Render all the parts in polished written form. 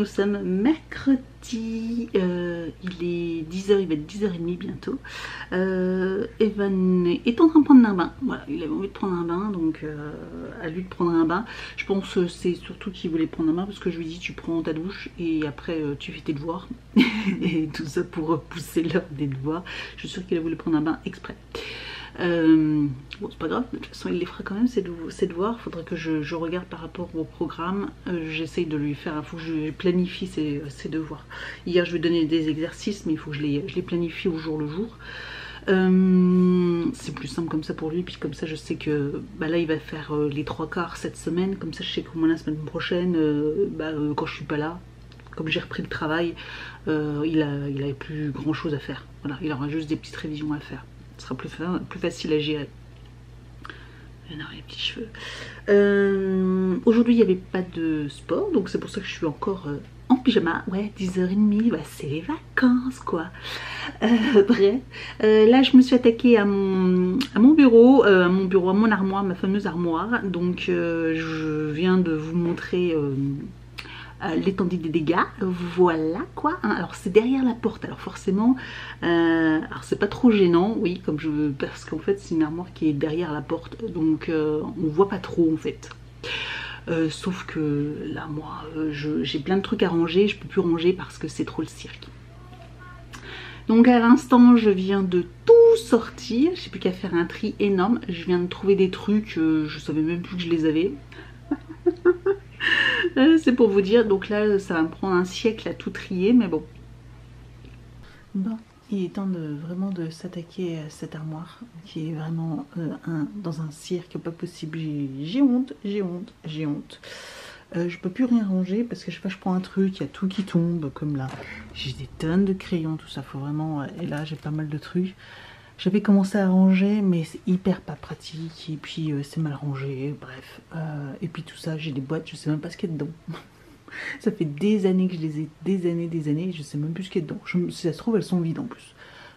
nous sommes mercredi, il est 10h, il va être 10h30 bientôt. Evan est en train de prendre un bain, voilà, il avait envie de prendre un bain, donc à lui de prendre un bain. Je pense que c'est surtout qu'il voulait prendre un bain parce que je lui dis tu prends ta douche et après tu fais tes devoirs. Et tout ça pour repousser l'heure des devoirs. Je suis sûre qu'il a voulu prendre un bain exprès. Bon, c'est pas grave, de toute façon il les fera quand même ses devoirs. Il faudrait que je regarde par rapport au programme. J'essaye de lui faire, il faut que je planifie ses devoirs. Hier je lui ai donné des exercices, mais il faut que je les planifie au jour le jour. C'est plus simple comme ça pour lui, puis comme ça je sais que là il va faire les 3/4 cette semaine. Comme ça je sais qu'au moins la semaine prochaine, quand je suis pas là, comme j'ai repris le travail, il avait plus grand chose à faire. Voilà, il aura juste des petites révisions à faire. Ce sera plus facile à gérer. Non, les petits cheveux. Aujourd'hui, il n'y avait pas de sport, donc c'est pour ça que je suis encore en pyjama. Ouais, 10h30, c'est les vacances, quoi. Bref, là, je me suis attaquée à mon bureau, à mon armoire, ma fameuse armoire. Donc, je viens de vous montrer l'étendue des dégâts, voilà quoi, hein. Alors c'est derrière la porte, alors forcément alors c'est pas trop gênant, oui, parce qu'en fait c'est une armoire qui est derrière la porte, donc on voit pas trop en fait, sauf que là moi j'ai plein de trucs à ranger, je peux plus ranger parce que c'est trop le cirque. Donc à l'instant je viens de tout sortir, j'ai plus qu'à faire un tri énorme, je viens de trouver des trucs, je savais même plus que je les avais. C'est pour vous dire, donc là ça va me prendre un siècle à tout trier, mais bon. Bon, il est temps vraiment de s'attaquer à cette armoire qui est vraiment dans un cirque pas possible. J'ai honte, j'ai honte, j'ai honte. Je peux plus rien ranger parce que je sais pas, je prends un truc, il y a tout qui tombe, comme là. J'ai des tonnes de crayons, tout ça, faut vraiment... Et là j'ai pas mal de trucs. J'avais commencé à ranger, mais c'est hyper pas pratique, et puis c'est mal rangé, bref. Et puis tout ça, j'ai des boîtes, je sais même pas ce qu'il y a dedans. Ça fait des années que je les ai, des années, je sais même plus ce qu'il y a dedans. Si ça se trouve, elles sont vides en plus.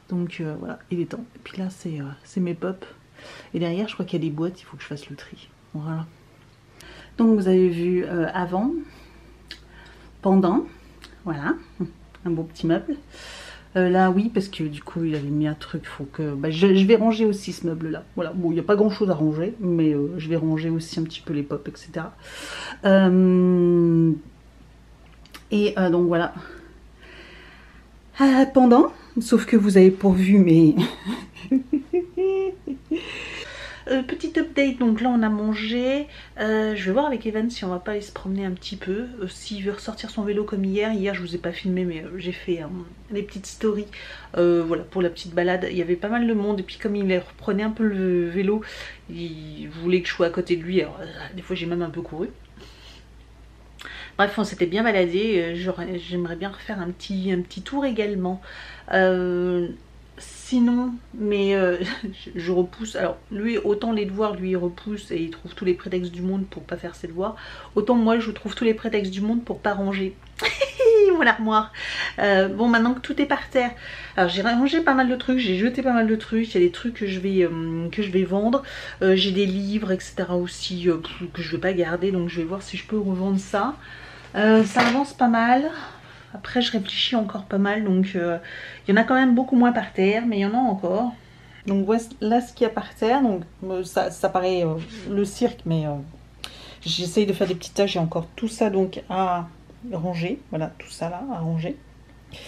Donc voilà, il est temps. Et puis là, c'est mes pops. Et derrière, je crois qu'il y a des boîtes, il faut que je fasse le tri. Voilà. Donc vous avez vu avant, pendant, voilà, un beau petit meuble. Là oui, parce que du coup il avait mis un truc, faut que je vais ranger aussi ce meuble là, voilà. Bon, il n'y a pas grand chose à ranger, mais je vais ranger aussi un petit peu les pops, etc. Donc voilà. Pendant, sauf que vous avez pourvu mes petite update, donc là on a mangé, je vais voir avec Evan si on va pas aller se promener un petit peu, s'il veut ressortir son vélo comme hier je vous ai pas filmé, mais j'ai fait des petites stories, voilà, pour la petite balade. Il y avait pas mal de monde, et puis comme il reprenait un peu le vélo, il voulait que je sois à côté de lui, alors des fois j'ai même un peu couru. Bref, on s'était bien baladé, j'aimerais bien refaire un petit tour également. Sinon, mais je repousse. Alors lui, autant les devoirs, lui il repousse et il trouve tous les prétextes du monde pour pas faire ses devoirs. Autant moi je trouve tous les prétextes du monde pour pas ranger mon armoire. Bon, maintenant que tout est par terre, alors j'ai rangé pas mal de trucs, j'ai jeté pas mal de trucs. Il y a des trucs que je vais vendre. J'ai des livres, etc. aussi que je vais pas garder, donc je vais voir si je peux revendre ça. Ça avance pas mal. Après je réfléchis encore pas mal, donc il y en a quand même beaucoup moins par terre, mais il y en a encore. Donc voilà ce qu'il y a par terre, donc ça paraît le cirque, mais j'essaye de faire des petites tâches. J'ai encore tout ça donc à ranger, voilà, tout ça là à ranger.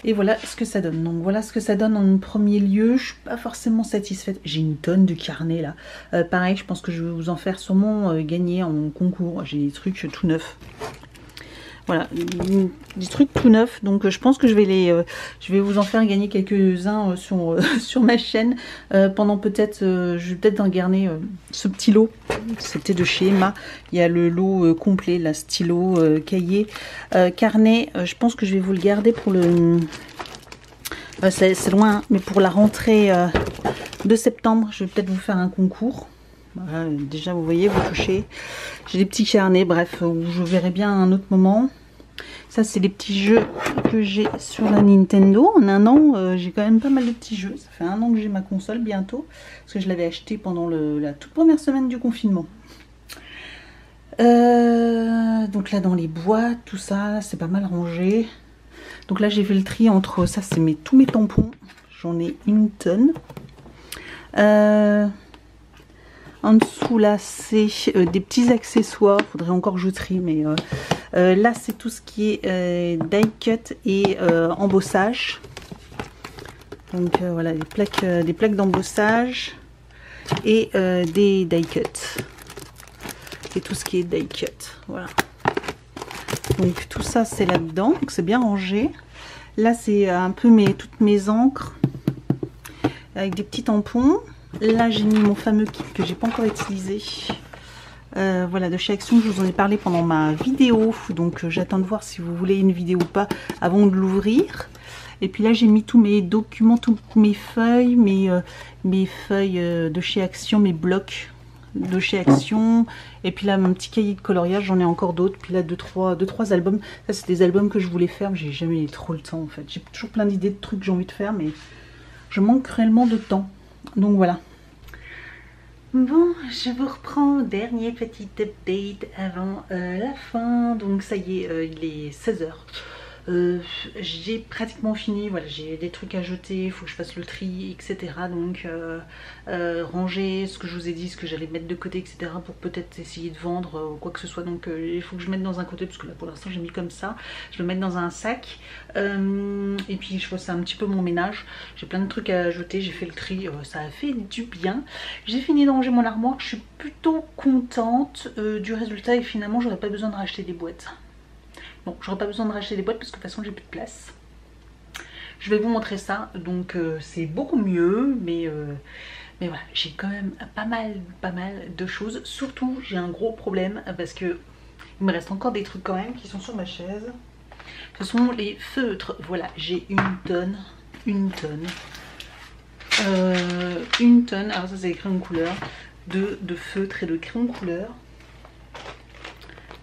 Et voilà ce que ça donne. Donc voilà ce que ça donne en premier lieu. Je suis pas forcément satisfaite. J'ai une tonne de carnets là. Pareil, je pense que je vais vous en faire sûrement gagner en concours. J'ai des trucs tout neufs. Voilà, des trucs tout neufs, donc je pense que je vais vous en faire gagner quelques-uns sur ma chaîne. Pendant peut-être, je vais peut-être en garder ce petit lot. C'était de chez Emma. Il y a le lot complet, la stylo, cahier, carnet. Je pense que je vais vous le garder pour le... c'est loin, mais pour la rentrée de septembre, je vais peut-être vous faire un concours. Voilà, déjà vous voyez, vous touchez. J'ai des petits carnets, bref, je verrai bien à un autre moment. Ça c'est les petits jeux que j'ai sur la Nintendo. En un an, j'ai quand même pas mal de petits jeux. Ça fait un an que j'ai ma console bientôt, parce que je l'avais acheté pendant la toute première semaine du confinement. Donc là dans les boîtes, tout ça, c'est pas mal rangé. Donc là j'ai fait le tri entre ça, c'est tous mes tampons. J'en ai une tonne. En dessous là c'est des petits accessoires. Faudrait encore que je trie, mais là c'est tout ce qui est die cut et embossage. Donc voilà, des plaques d'embossage et des die cut. Et tout ce qui est die cut. Voilà. Donc tout ça c'est là-dedans. Donc c'est bien rangé. Là c'est un peu toutes mes encres avec des petits tampons. Là j'ai mis mon fameux kit que j'ai pas encore utilisé. Voilà, de chez Action, je vous en ai parlé pendant ma vidéo. Donc j'attends de voir si vous voulez une vidéo ou pas avant de l'ouvrir. Et puis là j'ai mis tous mes documents, toutes mes feuilles, mes feuilles de chez Action, mes blocs de chez Action. Et puis là mon petit cahier de coloriage, j'en ai encore d'autres. Puis là deux trois albums. Ça c'est des albums que je voulais faire, mais j'ai jamais trop le temps en fait. J'ai toujours plein d'idées de trucs que j'ai envie de faire, mais je manque réellement de temps. Donc voilà. Bon, je vous reprends, dernier petit update avant la fin. Donc ça y est, il est 16 h. J'ai pratiquement fini, voilà, j'ai des trucs à jeter, il faut que je fasse le tri, etc. Donc ranger ce que je vous ai dit, ce que j'allais mettre de côté, etc. pour peut-être essayer de vendre ou quoi que ce soit. Donc il faut que je mette dans un côté, parce que là pour l'instant j'ai mis comme ça. Je vais le mettre dans un sac. Et puis je fasse un petit peu mon ménage. J'ai plein de trucs à jeter, j'ai fait le tri, ça a fait du bien. J'ai fini de ranger mon armoire, je suis plutôt contente du résultat et finalement j'aurais pas besoin de racheter des boîtes. Bon, j'aurais pas besoin de racheter des boîtes parce que de toute façon j'ai plus de place. Je vais vous montrer ça, donc c'est beaucoup mieux, mais voilà, j'ai quand même pas mal de choses. Surtout j'ai un gros problème parce que il me reste encore des trucs quand même qui sont sur ma chaise. Ce sont les feutres. Voilà, j'ai une tonne. Alors ça c'est les crayons couleur. De feutres et de crayons couleur.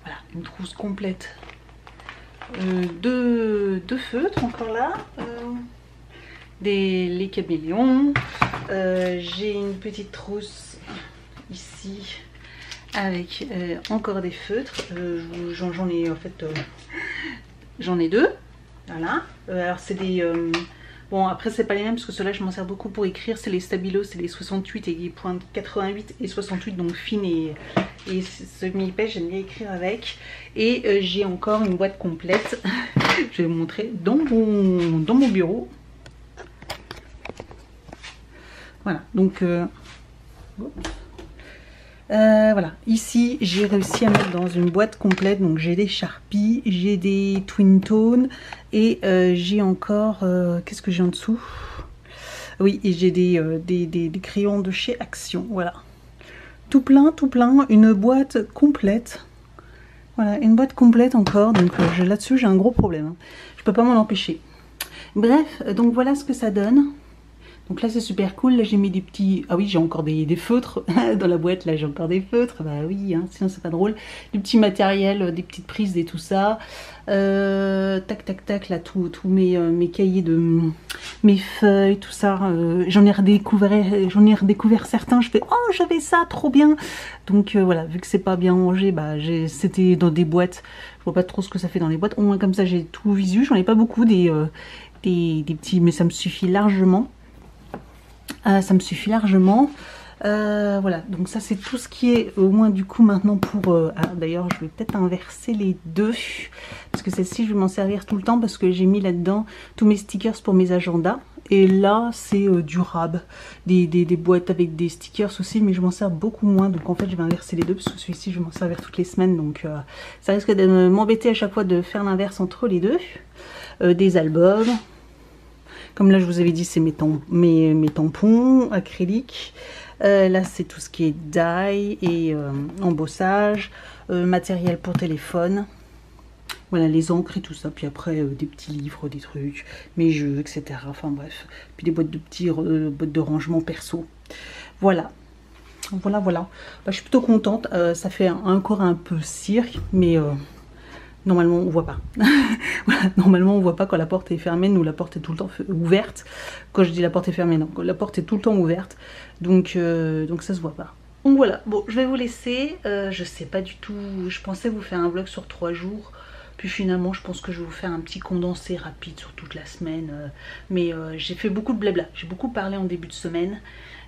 Voilà, une trousse complète. De feutres encore là. Les caméléons. J'ai une petite trousse ici avec encore des feutres. J'en ai en fait... J'en ai deux, voilà. Alors c'est des... bon après c'est pas les mêmes parce que ceux-là je m'en sers beaucoup pour écrire. C'est les Stabilo, c'est les 68 et les points 88 et 68, donc fines et semi-épais, j'aime bien écrire avec. Et j'ai encore une boîte complète, je vais vous montrer dans mon bureau. Voilà, donc... voilà, ici j'ai réussi à mettre dans une boîte complète, donc j'ai des Sharpies, j'ai des Twin Tone et j'ai encore, qu'est-ce que j'ai en dessous? Oui, et j'ai des crayons de chez Action, voilà. Tout plein, une boîte complète. Voilà, une boîte complète encore, donc là-dessus j'ai un gros problème, hein. Je peux pas m'en empêcher. Bref, donc voilà ce que ça donne. Donc là c'est super cool, là j'ai mis des petits... Ah oui, j'ai encore des feutres dans la boîte, là j'ai encore des feutres, bah oui, hein, sinon c'est pas drôle. Du petit matériel, des petites prises et tout ça. Tac, là tous mes cahiers mes feuilles, tout ça. J'en ai redécouvert certains, je fais « Oh, j'avais ça, trop bien !» Donc voilà, vu que c'est pas bien rangé, bah, c'était dans des boîtes. Je vois pas trop ce que ça fait dans les boîtes. Au moins comme ça j'ai tout visu, j'en ai pas beaucoup, des petits, mais ça me suffit largement. Ça me suffit largement. Voilà, donc ça c'est tout ce qui est au moins du coup maintenant pour... d'ailleurs je vais peut-être inverser les deux. Parce que celle-ci je vais m'en servir tout le temps parce que j'ai mis là-dedans tous mes stickers pour mes agendas. Et là c'est durable. Des boîtes avec des stickers aussi, mais je m'en sers beaucoup moins. Donc en fait je vais inverser les deux parce que celui-ci je vais m'en servir toutes les semaines. Donc ça risque de m'embêter à chaque fois de faire l'inverse entre les deux. Des albums. Comme là je vous avais dit c'est mes tampons acryliques. Là c'est tout ce qui est die et embossage, matériel pour téléphone. Voilà les encres et tout ça. Puis après des petits livres, des trucs, mes jeux, etc. Enfin bref. Puis des boîtes de boîtes de rangement perso. Voilà. Voilà. Bah, je suis plutôt contente. Ça fait encore un peu cirque, mais... normalement on voit pas. Voilà, normalement on voit pas quand la porte est fermée. Nous la porte est tout le temps ouverte. Quand je dis la porte est fermée, non, la porte est tout le temps ouverte. Donc ça se voit pas. Donc voilà, bon, je vais vous laisser. Je sais pas du tout, je pensais vous faire un vlog sur 3 jours. Puis finalement, je pense que je vais vous faire un petit condensé rapide sur toute la semaine. Mais j'ai fait beaucoup de blabla. J'ai beaucoup parlé en début de semaine.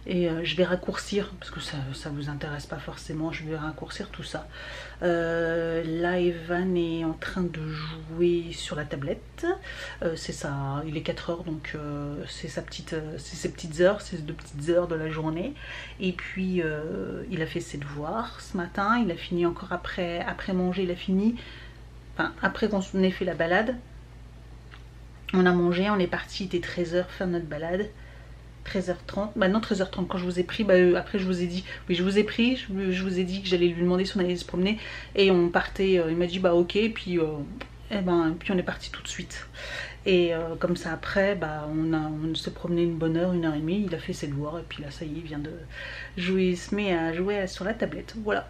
Et je vais raccourcir, parce que ça vous intéresse pas forcément, je vais raccourcir tout ça. Là, Evan est en train de jouer sur la tablette. C'est ça, il est 4 heures, donc c'est ses petites heures, ses 2 petites heures de la journée. Et puis, il a fait ses devoirs ce matin, il a fini encore après manger, il a fini, enfin, après qu'on ait fait la balade. On a mangé, on est parti, il était 13 heures faire notre balade. 13h30, bah non 13h30 quand je vous ai pris, après je vous ai dit, oui je vous ai pris, je vous ai dit que j'allais lui demander si on allait se promener et on partait, il m'a dit bah ok, puis puis on est parti tout de suite. Et comme ça après, bah on s'est promené une bonne heure, 1h30, il a fait ses devoirs et puis là ça y est, il vient de jouer, il se met à jouer sur la tablette, voilà.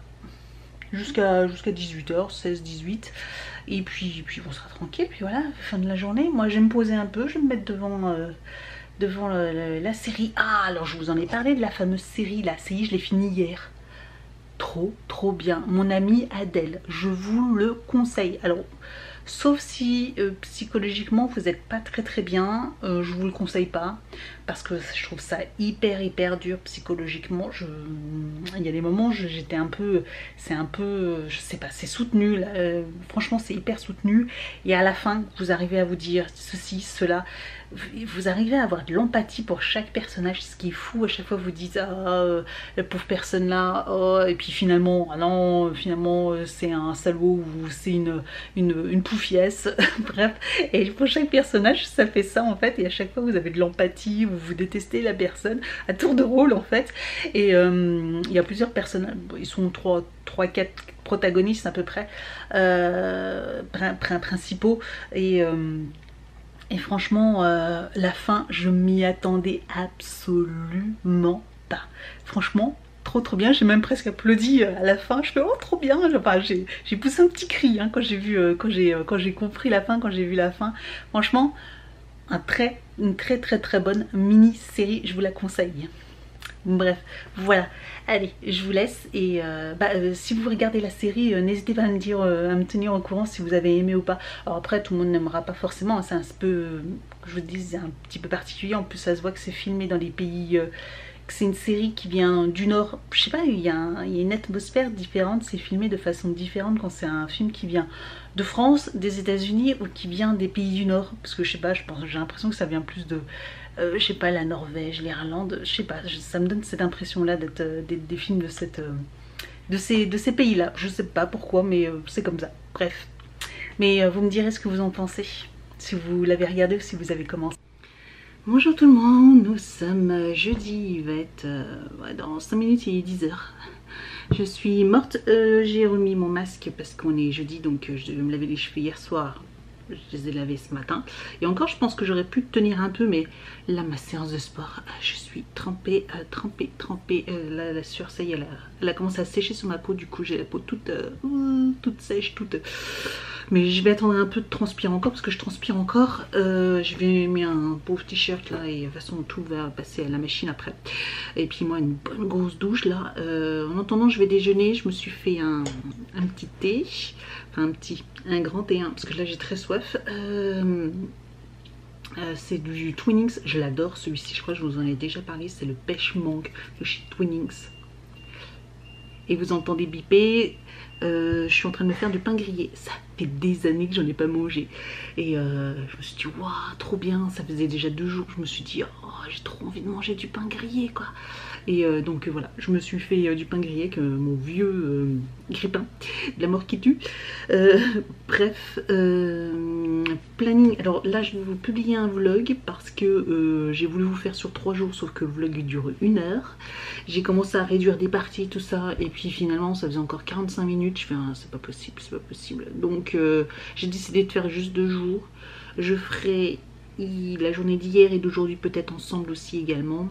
Jusqu'à 18h, 16-18, et puis on sera tranquille, puis voilà, fin de la journée. Moi je vais me poser un peu, je vais me mettre devant la série. Ah, alors je vous en ai parlé de la fameuse série là, ça y est, je l'ai finie hier. Trop bien. Mon amie Adèle, je vous le conseille. Alors, sauf si psychologiquement vous n'êtes pas très bien, je vous le conseille pas. Parce que je trouve ça hyper dur psychologiquement. Il y a des moments j'étais un peu, je sais pas, c'est soutenu là, franchement c'est hyper soutenu. Et à la fin vous arrivez à vous dire ceci, cela, vous arrivez à avoir de l'empathie pour chaque personnage, ce qui est fou. À chaque fois vous dites ah la pauvre personne là, oh, et puis finalement ah non, finalement c'est un salaud ou c'est une poufiesse. Bref, et pour chaque personnage ça fait ça en fait, et à chaque fois vous avez de l'empathie, vous détestez la personne à tour de rôle en fait. Et il y a plusieurs personnages, ils sont 3-4 protagonistes à peu près, principaux, et franchement la fin je m'y attendais absolument pas. Franchement trop bien, j'ai même presque applaudi à la fin, je fais oh trop bien, enfin, j'ai poussé un petit cri hein, quand j'ai compris la fin, quand j'ai vu la fin. Franchement une très bonne mini-série, je vous la conseille. Bref, voilà. Allez, je vous laisse et si vous regardez la série, n'hésitez pas à me dire, à me tenir au courant si vous avez aimé ou pas. Alors après, tout le monde n'aimera pas forcément, hein, c'est un peu, je vous dis, c'est un petit peu particulier. En plus, ça se voit que c'est filmé dans des pays, que c'est une série qui vient du Nord. Je sais pas, il y a une atmosphère différente, c'est filmé de façon différente quand c'est un film qui vient de France, des États-Unis ou qui vient des pays du Nord. Parce que je sais pas, j'ai l'impression que ça vient plus de je sais pas, la Norvège, l'Irlande, je sais pas, ça me donne cette impression-là d'être des films de ces pays-là. Je sais pas pourquoi, mais c'est comme ça. Bref. Mais vous me direz ce que vous en pensez, si vous l'avez regardé ou si vous avez commencé. Bonjour tout le monde, nous sommes jeudi, il va être dans 5 minutes, il est 10h. Je suis morte, j'ai remis mon masque parce qu'on est jeudi, donc je devais me laver les cheveux hier soir. Je les ai lavés ce matin. Et encore, je pense que j'aurais pu tenir un peu, mais là, ma séance de sport, je suis trempée. Là, la sueur, ça y est, elle a commencé à sécher sur ma peau. Du coup, j'ai la peau toute sèche, Mais je vais attendre un peu de transpirer encore, parce que je transpire encore. Je vais mettre un pauvre t-shirt là, et de toute façon, tout va passer à la machine après. Et puis moi, une bonne grosse douche là. En attendant, je vais déjeuner. Je me suis fait un petit thé. Enfin, un grand thé, hein, parce que là, j'ai très soif. C'est du Twinings, je l'adore celui-ci, je crois que je vous en ai déjà parlé, c'est le pêche mangue de chez Twinings. Et vous entendez biper, je suis en train de me faire du pain grillé, ça fait des années que j'en ai pas mangé. Et je me suis dit, waouh, trop bien, ça faisait déjà 2 jours que je me suis dit, oh, j'ai trop envie de manger du pain grillé quoi. Et donc voilà, je me suis fait du pain grillé avec mon vieux grille-pain de la mort qui tue. Bref, planning. Alors là, je vais vous publier un vlog parce que j'ai voulu vous faire sur 3 jours, sauf que le vlog dure 1 heure. J'ai commencé à réduire des parties, tout ça, et puis finalement, ça faisait encore 45 minutes. Je fais, ah, c'est pas possible. Donc j'ai décidé de faire juste 2 jours. Je ferai la journée d'hier et d'aujourd'hui peut-être ensemble aussi également.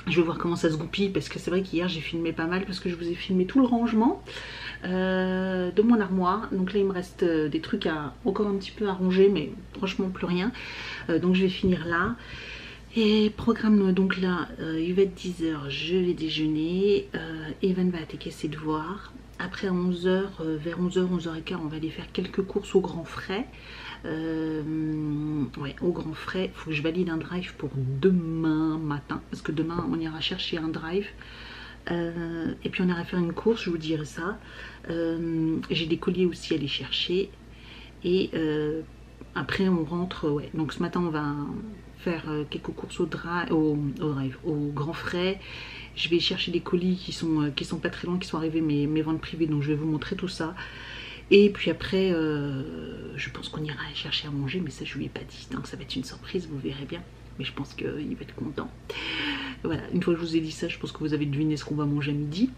Je vais voir comment ça se goupille parce que c'est vrai qu'hier j'ai filmé pas mal parce que je vous ai filmé tout le rangement de mon armoire. Donc là il me reste des trucs encore un petit peu à ranger, mais franchement plus rien. Donc je vais finir là. Et programme donc là, il va être 10h, je vais déjeuner, Evan va attaquer ses devoirs. Après à 11h, vers 11h, 11h15, on va aller faire quelques courses au grand frais. Ouais, au grand frais, il faut que je valide un drive pour demain matin, parce que demain on ira chercher un drive. Et puis on ira faire une course, je vous dirai ça. J'ai des colliers aussi à aller chercher. Et après on rentre, ouais. Donc ce matin on va faire quelques courses au drive, au grand frais. Je vais chercher des colis qui sont pas très loin, qui sont arrivés, mes ventes privées, donc je vais vous montrer tout ça. Et puis après, je pense qu'on ira chercher à manger, mais ça je lui ai pas dit, donc ça va être une surprise, vous verrez bien. Mais je pense qu'il va être content. Voilà, une fois que je vous ai dit ça, je pense que vous avez deviné ce qu'on va manger à midi.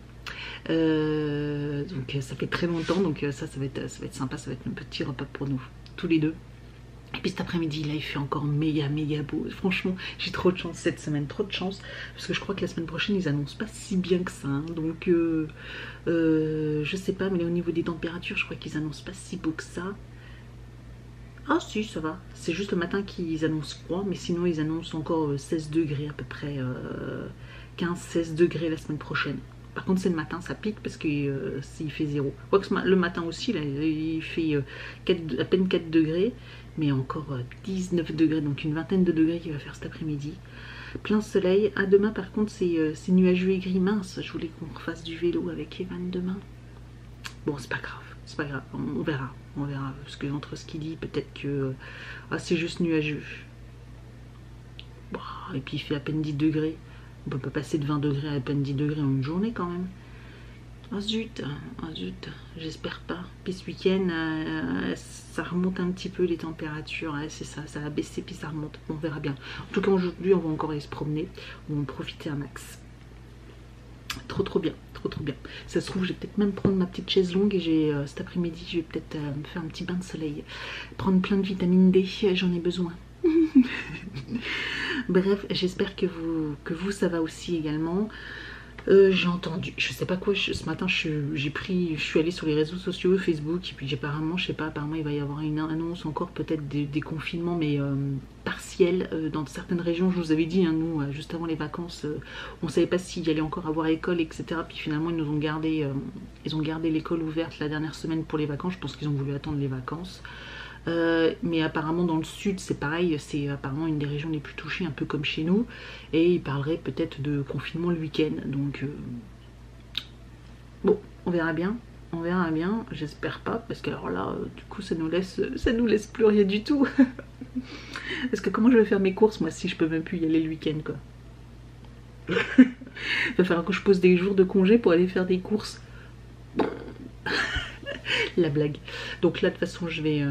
Donc ça fait très longtemps, donc ça va être sympa, ça va être un petit repas pour nous, tous les deux. Et puis cet après-midi, là, il fait encore méga beau. Franchement, j'ai trop de chance cette semaine, trop de chance. Parce que je crois que la semaine prochaine, ils annoncent pas si bien que ça. Hein. Donc, je sais pas, mais là, au niveau des températures, je crois qu'ils annoncent pas si beau que ça. Ah si, ça va. C'est juste le matin qu'ils annoncent froid, mais sinon, ils annoncent encore 16 degrés à peu près. 15-16 degrés la semaine prochaine. Par contre, c'est le matin, ça pique parce que s'il fait 0. Quoique le matin aussi, là, il fait à peine 4 degrés. Mais encore 19 degrés, donc une vingtaine de degrés qu'il va faire cet après-midi. Plein soleil. Ah, demain par contre c'est nuageux et gris, mince. Je voulais qu'on refasse du vélo avec Evan demain. Bon, c'est pas grave, on verra. Parce que entre ce qu'il dit, peut-être que c'est juste nuageux. Bon, et puis il fait à peine 10 degrés. On peut pas passer de 20 degrés à peine 10 degrés en une journée quand même. Oh zut, j'espère pas. Puis ce week-end, ça remonte un petit peu les températures, ouais, c'est ça, ça va baisser puis ça remonte, on verra bien. En tout cas aujourd'hui on va encore aller se promener, on va en profiter un max. Trop bien, trop bien. Ça se trouve, je vais peut-être même prendre ma petite chaise longue et cet après-midi, je vais peut-être me faire un petit bain de soleil. Prendre plein de vitamine D, j'en ai besoin. Bref, j'espère que vous ça va aussi également. J'ai entendu, je sais pas quoi, ce matin je suis allée sur les réseaux sociaux, Facebook, et puis apparemment, je sais pas, apparemment il va y avoir une annonce encore peut-être des confinements, mais partiels dans certaines régions. Je vous avais dit, hein, nous, juste avant les vacances, on savait pas s'il y allait encore avoir école, etc. Puis finalement, ils ont gardé l'école ouverte la dernière semaine pour les vacances. Je pense qu'ils ont voulu attendre les vacances. Mais apparemment dans le sud c'est pareil, c'est apparemment une des régions les plus touchées, un peu comme chez nous, et il parlerait peut-être de confinement le week-end, donc bon, on verra bien, j'espère pas, parce que alors là du coup ça nous laisse plus rien du tout. Parce que comment je vais faire mes courses moi si je peux même plus y aller le week-end quoi. Il va falloir que je pose des jours de congé pour aller faire des courses. La blague. Donc là de toute façon je vais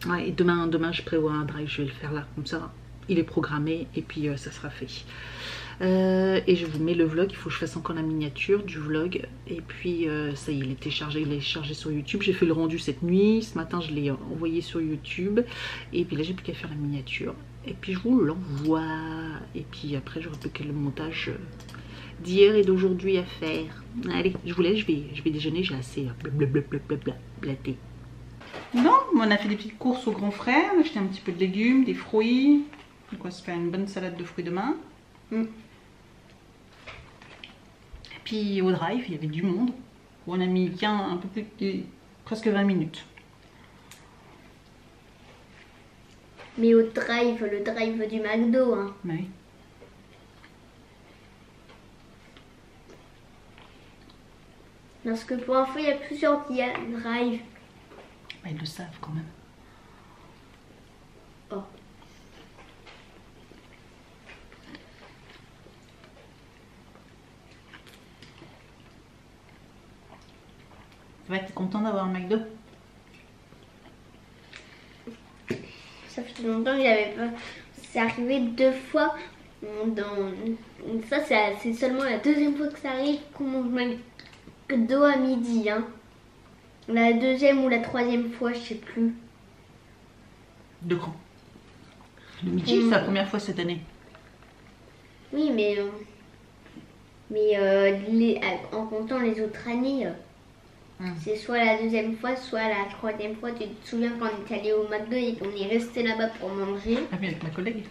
ouais, et demain je prévois un drive, je vais le faire là comme ça il est programmé et puis ça sera fait. Et je vous mets le vlog, il faut que je fasse encore la miniature du vlog, et puis ça y est, il est chargé sur YouTube. J'ai fait le rendu cette nuit, ce matin je l'ai envoyé sur YouTube, et puis là j'ai plus qu'à faire la miniature et puis je vous l'envoie, et puis après j'aurai plus que le montage d'hier et d'aujourd'hui à faire. Allez, je vous laisse, je vais déjeuner, j'ai assez blaté. Non, on a fait des petites courses au grand frère, on a acheté un petit peu de légumes, des fruits. Donc on va se faire une bonne salade de fruits demain. Et puis au drive, il y avait du monde. On a mis un peu plus, presque 20 minutes. Mais au drive, le drive du McDo, hein. Oui. Parce que pour info, il y a plusieurs drives. Bah, ils le savent quand même. Oh. Tu vas être content d'avoir un McDo? Ça fait longtemps qu'il n'y avait pas. C'est arrivé 2 fois. Ça, c'est seulement la 2e fois que ça arrive qu'on mange McDo à midi. Hein. La 2e ou la 3e fois, je sais plus. De quand? Le midi, c'est la première fois cette année. Oui, mais en comptant les autres années, c'est soit la 2e fois, soit la 3e fois. Tu te souviens quand on est allé au McDo et qu'on est resté là-bas pour manger? Ah oui, avec ma collègue.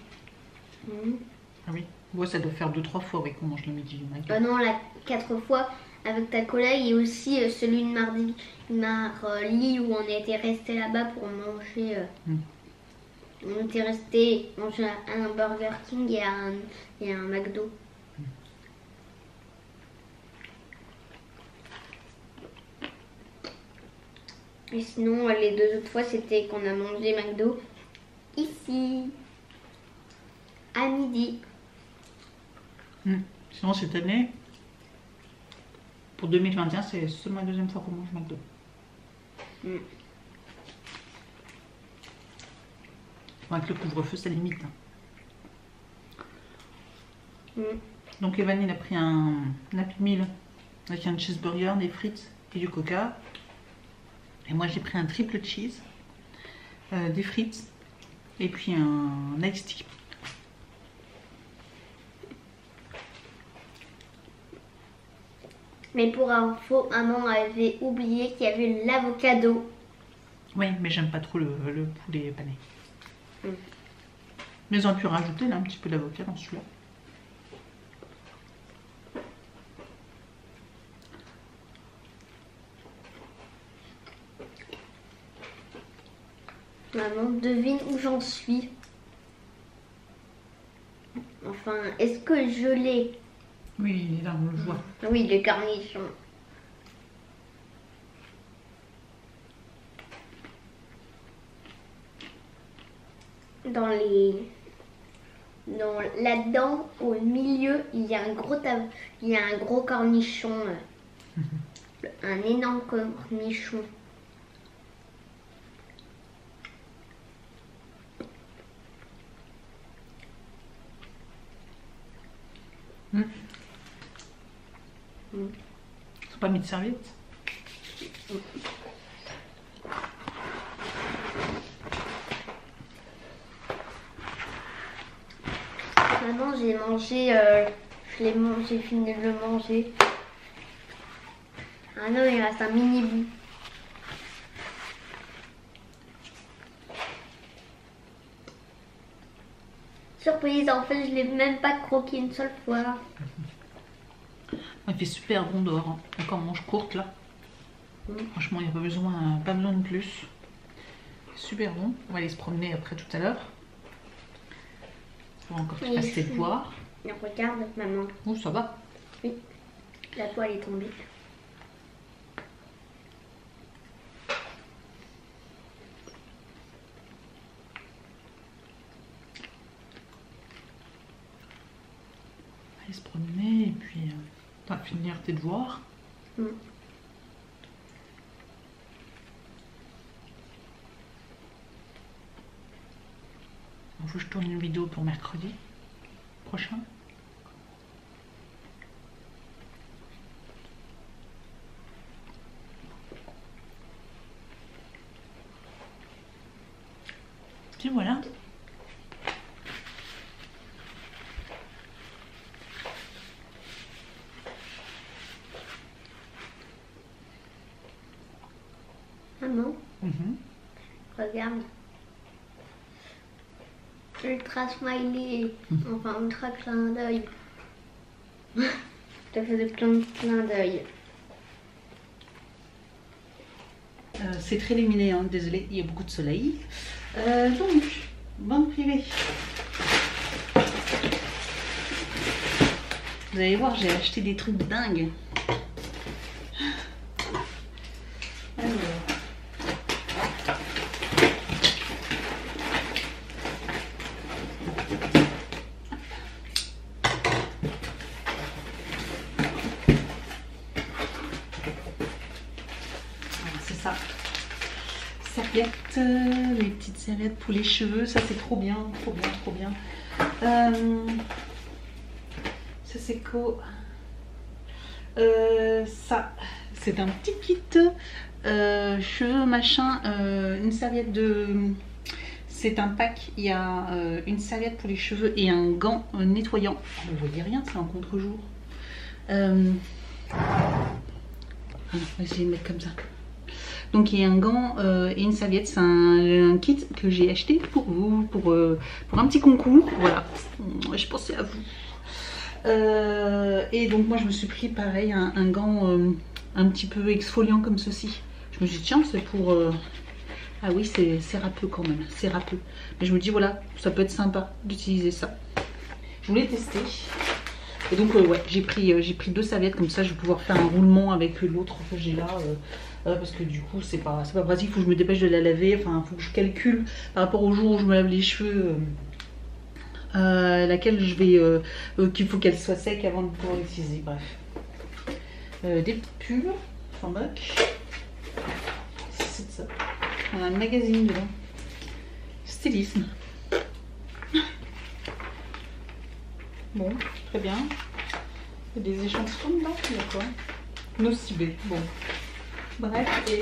Ah oui. Ouais, ça doit faire 2-3 fois oui, qu'on mange le midi. Non, là, 4 fois avec ta collègue et aussi celui de Marly où on était resté là-bas pour manger. On était resté manger un Burger King et un McDo. Et sinon, les 2 autres fois, c'était qu'on a mangé McDo ici, à midi. Sinon, cette année, pour 2021, c'est seulement la 2e fois qu'on mange McDo. Avec le couvre-feu, ça limite. Donc, Evan, il a pris un Happy Meal avec un cheeseburger, des frites et du coca. Et moi, j'ai pris un triple cheese, des frites et puis un iced tea. Mais pour info, maman avait oublié qu'il y avait l'avocado. Oui, mais j'aime pas trop le poulet pané. Mais ils ont pu rajouter là, un petit peu d'avocat dans celui-là. Maman, devine où j'en suis. Enfin, est-ce que je l'ai? Oui, il est là, on le voit. Oui, le cornichon. Là-dedans, au milieu, il y a un gros cornichon. Un énorme cornichon. Ils ont pas mis de serviette. Maintenant j'ai mangé, j'ai fini de le manger. Ah non, il reste un mini bout. Surprise, en fait je l'ai même pas croqué une seule fois. Il fait super bon dehors. Hein. Encore manche courte là. Franchement, il n'y a pas besoin de plus. Super bon. On va aller se promener après tout à l'heure. On va encore te passer de voir. Regarde, maman. Oh, ça va. Oui, la toile est tombée. Aller se promener et puis on va finir tes devoirs. Il faut que je tourne une vidéo pour mercredi prochain. Puis voilà. Maman, regarde. Ultra smiley, enfin ultra clin d'œil. Je te faisais plein de clin d'œil. C'est très lumineux, hein, désolé, il y a beaucoup de soleil. Donc, bande privée. Vous allez voir, j'ai acheté des trucs dingues. Serviettes, les petites serviettes pour les cheveux, ça c'est trop bien, trop bien, trop bien. Ça c'est quoi? Ça, c'est un petit kit cheveux machin, une serviette de... C'est un pack, il y a une serviette pour les cheveux et un gant nettoyant. Vous voyez rien, c'est un contre-jour. On va essayer de mettre comme ça. Donc il y a un gant et une serviette, c'est un kit que j'ai acheté pour vous, pour un petit concours, voilà, je pensais à vous. Et donc moi je me suis pris pareil un gant un petit peu exfoliant comme ceci. Je me suis dit tiens c'est pour... Ah oui c'est râpeux quand même, c'est râpeux. Mais je me dis voilà, ça peut être sympa d'utiliser ça. Je voulais tester. Et donc ouais, j'ai pris 2 serviettes comme ça, je vais pouvoir faire un roulement avec l'autre que j'ai là. Parce que du coup c'est pas pratique, il faut que je me dépêche de la laver, enfin il faut que je calcule par rapport au jour où je me lave les cheveux. Laquelle je vais... qu'il faut qu'elle soit sec avant de pouvoir l'utiliser, bref. Des petites pulls, sans moque. C'est de ça. On a un magazine dedans. Stylisme. Bon, très bien. Il y a des échantillons dedans, il y a quoi? Nocibé, bon. Bref, et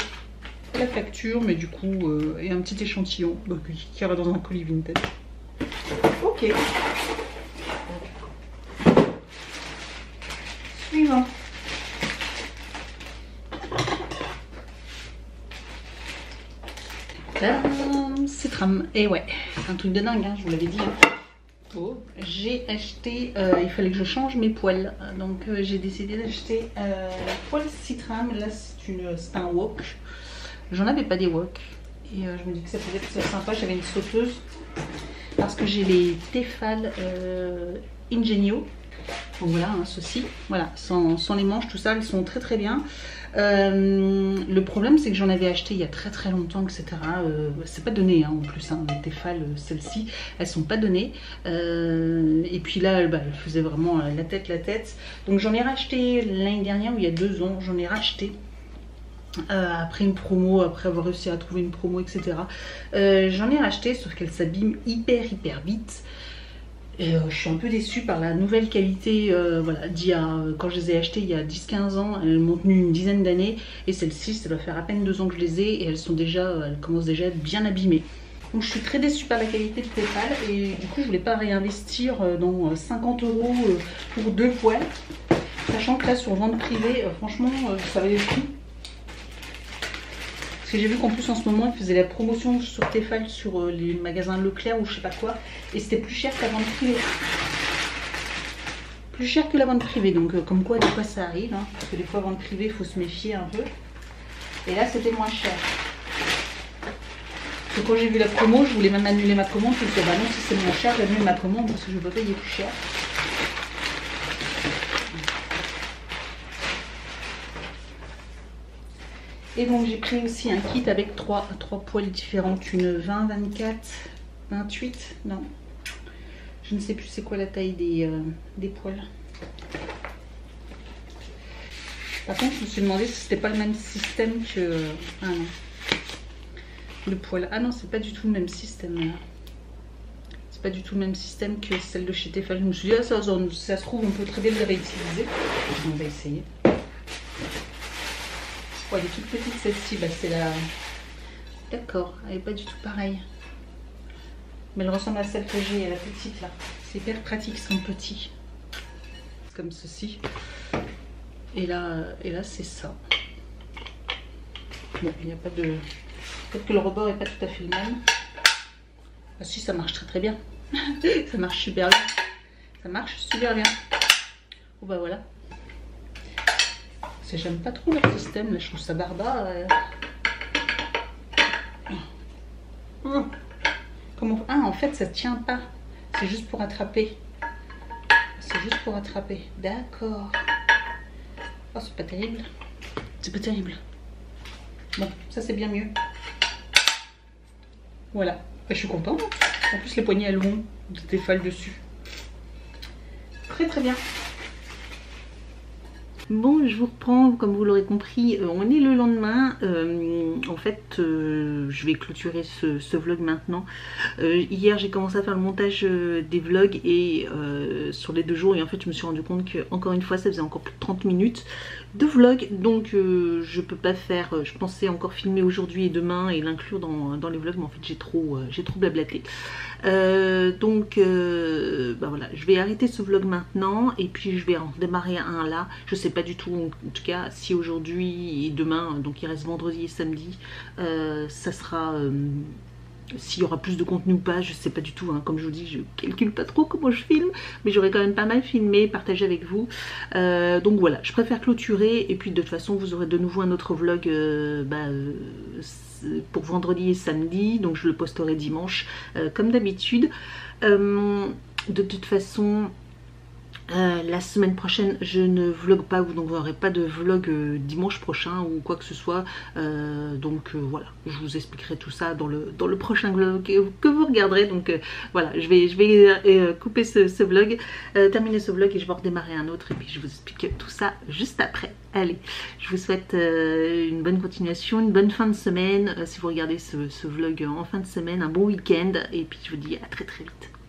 la facture, mais du coup, et un petit échantillon qui ira dans un colis vintage. Ok. Suivant. Citram. Et ouais, c'est un truc de dingue, hein, je vous l'avais dit. Hein. Oh, j'ai acheté, il fallait que je change mes poils. Donc j'ai décidé d'acheter poils Citram. Là c'est un wok. J'en avais pas des wok. Et je me dis que ça peut être sympa. J'avais une sauteuse. Parce que j'ai les Tefal Ingenio. Donc voilà, hein, ceci. Voilà, sans les manches, tout ça, elles sont très très bien. Le problème c'est que j'en avais acheté il y a très longtemps, etc. C'est pas donné hein, en plus, hein, les Tefal, celles-ci, elles sont pas données. Et puis là, elle faisait vraiment la tête. Donc j'en ai racheté l'année dernière, ou il y a 2 ans, j'en ai racheté. Après une promo, après avoir réussi à trouver une promo, etc. J'en ai racheté, sauf qu'elles s'abîment hyper vite. Et je suis un peu déçue par la nouvelle qualité, voilà, quand je les ai achetées il y a 10-15 ans, elles m'ont tenu une dizaine d'années. Et celles-ci, ça doit faire à peine 2 ans que je les ai et elles commencent déjà à être bien abîmées. Donc je suis très déçue par la qualité de Tefal et du coup je voulais pas réinvestir dans 50 € pour 2 poils. Sachant que là sur vente privée, franchement, ça valait le coup. Parce que j'ai vu qu'en plus en ce moment ils faisaient la promotion sur Tefal sur les magasins Leclerc ou je sais pas quoi. Et c'était plus cher que la vente privée. Plus cher que la vente privée. Donc comme quoi des fois ça arrive. Hein, parce que des fois vente privée il faut se méfier un peu. Et là c'était moins cher. Parce que quand j'ai vu la promo je voulais même annuler ma commande. Je me suis dit bah non si c'est moins cher j'annule ma commande parce que je ne peux pas payer plus cher. Et donc j'ai pris aussi un kit avec 3 poils différentes, une 20, 24, 28, non, je ne sais plus c'est quoi la taille des poils. Par contre je me suis demandé si c'était pas le même système que... Ah non, le poil, ah non c'est pas du tout le même système. C'est pas du tout le même système que celle de chez Tefal. Je me suis dit ah, ça se trouve on peut très bien le réutiliser. On va essayer. Ouais, elle est toute petite celle-ci, bah, c'est la... D'accord, elle n'est pas du tout pareille. Mais elle ressemble à celle que j'ai, la petite là. C'est hyper pratique, son petit. Comme ceci. Et là c'est ça. Bon, il n'y a pas de... Peut-être que le rebord n'est pas tout à fait le même. Ah si, ça marche très bien. Ça marche super bien. Ça marche super bien. Bon bah voilà. J'aime pas trop leur système, là, je trouve ça barbare. Comment... Ah, en fait, ça tient pas. C'est juste pour attraper. C'est juste pour attraper. D'accord. Oh, c'est pas terrible. C'est pas terrible. Bon, ça c'est bien mieux. Voilà. Bah, je suis contente. En plus, les poignées elles vont de Tefal dessus. Très très bien. Bon, je vous reprends, comme vous l'aurez compris, on est le lendemain. En fait, je vais clôturer ce vlog maintenant. Hier, j'ai commencé à faire le montage des vlogs et sur les 2 jours, et en fait, je me suis rendu compte que encore une fois, ça faisait encore plus de 30 minutes. de vlog, donc je peux pas faire, je pensais encore filmer aujourd'hui et demain et l'inclure dans les vlogs, mais en fait j'ai trop blablaté. Donc bah voilà, je vais arrêter ce vlog maintenant et puis je vais en démarrer un là. Je sais pas du tout en tout cas si aujourd'hui et demain, donc il reste vendredi et samedi, ça sera s'il y aura plus de contenu ou pas, je sais pas du tout, hein. Comme je vous dis, je calcule pas trop comment je filme, mais j'aurais quand même pas mal filmé, partagé avec vous. Donc voilà, je préfère clôturer et puis de toute façon vous aurez de nouveau un autre vlog pour vendredi et samedi, donc je le posterai dimanche comme d'habitude. De toute façon, la semaine prochaine je ne vlog pas, donc vous n'aurez pas de vlog dimanche prochain ou quoi que ce soit, donc voilà, je vous expliquerai tout ça dans le prochain vlog que vous regarderez. Donc voilà, je vais couper ce vlog, terminer ce vlog et je vais redémarrer un autre et puis je vous explique tout ça juste après. Allez, je vous souhaite une bonne continuation, une bonne fin de semaine, si vous regardez ce vlog en fin de semaine, un bon week-end et puis je vous dis à très très vite.